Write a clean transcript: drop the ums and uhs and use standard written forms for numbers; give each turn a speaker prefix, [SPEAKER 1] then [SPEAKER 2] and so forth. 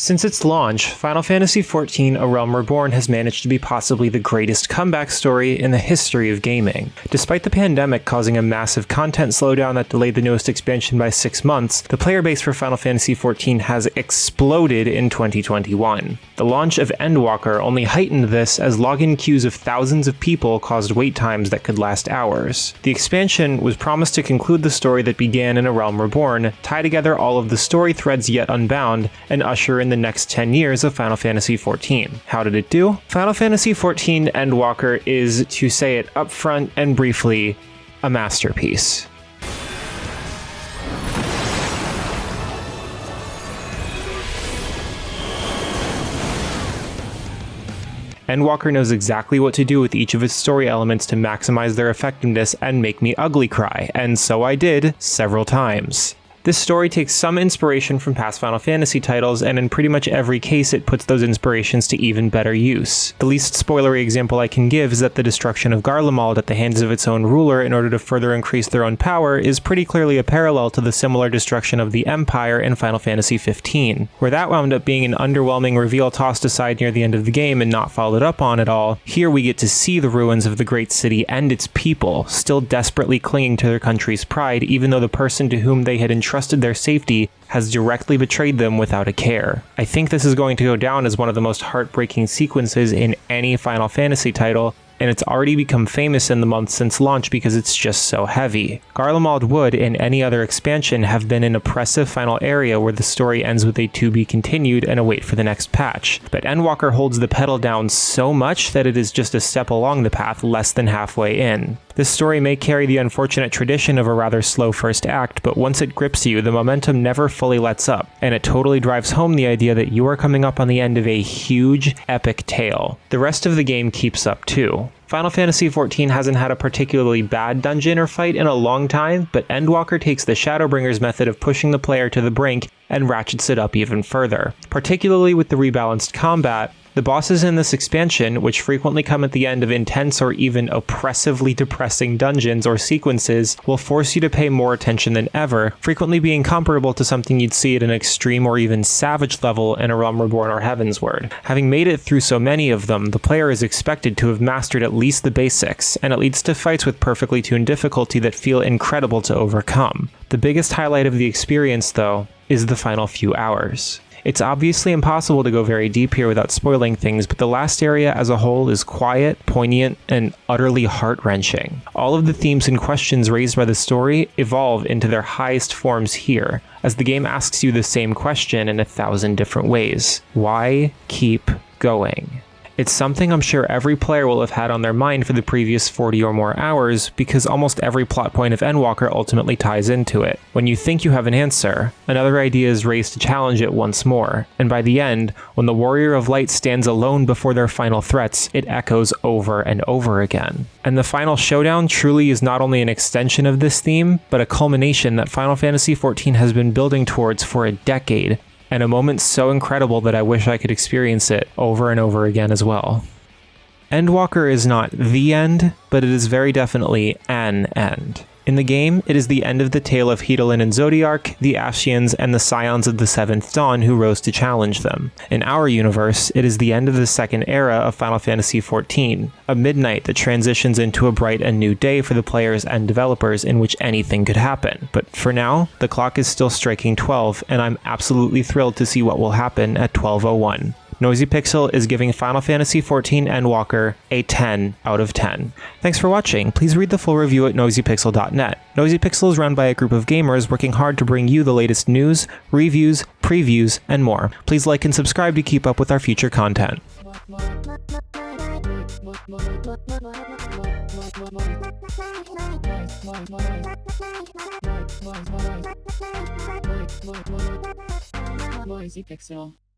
[SPEAKER 1] Since its launch, Final Fantasy XIV: A Realm Reborn has managed to be possibly the greatest comeback story in the history of gaming. Despite the pandemic causing a massive content slowdown that delayed the newest expansion by 6 months, the player base for Final Fantasy XIV has exploded in 2021. The launch of Endwalker only heightened this as login queues of thousands of people caused wait times that could last hours. The expansion was promised to conclude the story that began in A Realm Reborn, tie together all of the story threads yet unbound, and usher in the next 10 years of Final Fantasy XIV. How did it do? Final Fantasy XIV Endwalker is, to say it upfront and briefly, a masterpiece. Endwalker knows exactly what to do with each of its story elements to maximize their effectiveness and make me ugly cry, and so I did, several times. This story takes some inspiration from past Final Fantasy titles, and in pretty much every case it puts those inspirations to even better use. The least spoilery example I can give is that the destruction of Garlamald at the hands of its own ruler in order to further increase their own power is pretty clearly a parallel to the similar destruction of the Empire in Final Fantasy XV. Where that wound up being an underwhelming reveal tossed aside near the end of the game and not followed up on at all, here we get to see the ruins of the great city and its people, still desperately clinging to their country's pride even though the person to whom they had entrusted their safety has directly betrayed them without a care. I think this is going to go down as one of the most heartbreaking sequences in any Final Fantasy title, and it's already become famous in the months since launch because it's just so heavy. Garlamald would, in any other expansion, have been an oppressive final area where the story ends with a to be continued and a wait for the next patch. But Endwalker holds the pedal down so much that it is just a step along the path less than halfway in. This story may carry the unfortunate tradition of a rather slow first act, but once it grips you, the momentum never fully lets up, and it totally drives home the idea that you are coming up on the end of a huge, epic tale. The rest of the game keeps up too. Final Fantasy XIV hasn't had a particularly bad dungeon or fight in a long time, but Endwalker takes the Shadowbringers method of pushing the player to the brink and ratchets it up even further. Particularly with the Rebalanced Combat, the bosses in this expansion, which frequently come at the end of intense or even oppressively depressing dungeons or sequences, will force you to pay more attention than ever, frequently being comparable to something you'd see at an extreme or even savage level in A Realm Reborn or Heavensward. Having made it through so many of them, the player is expected to have mastered at least the basics, and it leads to fights with perfectly tuned difficulty that feel incredible to overcome. The biggest highlight of the experience, though, is the final few hours. It's obviously impossible to go very deep here without spoiling things, but the last area as a whole is quiet, poignant, and utterly heart-wrenching. All of the themes and questions raised by the story evolve into their highest forms here, as the game asks you the same question in 1,000 different ways. Why keep going? It's something I'm sure every player will have had on their mind for the previous 40 or more hours, because almost every plot point of Endwalker ultimately ties into it. When you think you have an answer, another idea is raised to challenge it once more, and by the end, when the Warrior of Light stands alone before their final threats, it echoes over and over again. And the final showdown truly is not only an extension of this theme, but a culmination that Final Fantasy XIV has been building towards for a decade, and a moment so incredible that I wish I could experience it over and over again as well. Endwalker is not the end, but it is very definitely an end. In the game, it is the end of the Tale of Hidalan and Zodiark, the Ascians, and the Scions of the Seventh Dawn who rose to challenge them. In our universe, it is the end of the second era of Final Fantasy XIV, a midnight that transitions into a bright and new day for the players and developers in which anything could happen. But for now, the clock is still striking 12, and I'm absolutely thrilled to see what will happen at 12:01. Noisy Pixel is giving Final Fantasy XIV Endwalker a 10 out of 10. Thanks for watching. Please read the full review at noisypixel.net. Noisy Pixel is run by a group of gamers working hard to bring you the latest news, reviews, previews, and more. Please like and subscribe to keep up with our future content.
[SPEAKER 2] Noisy Pixel.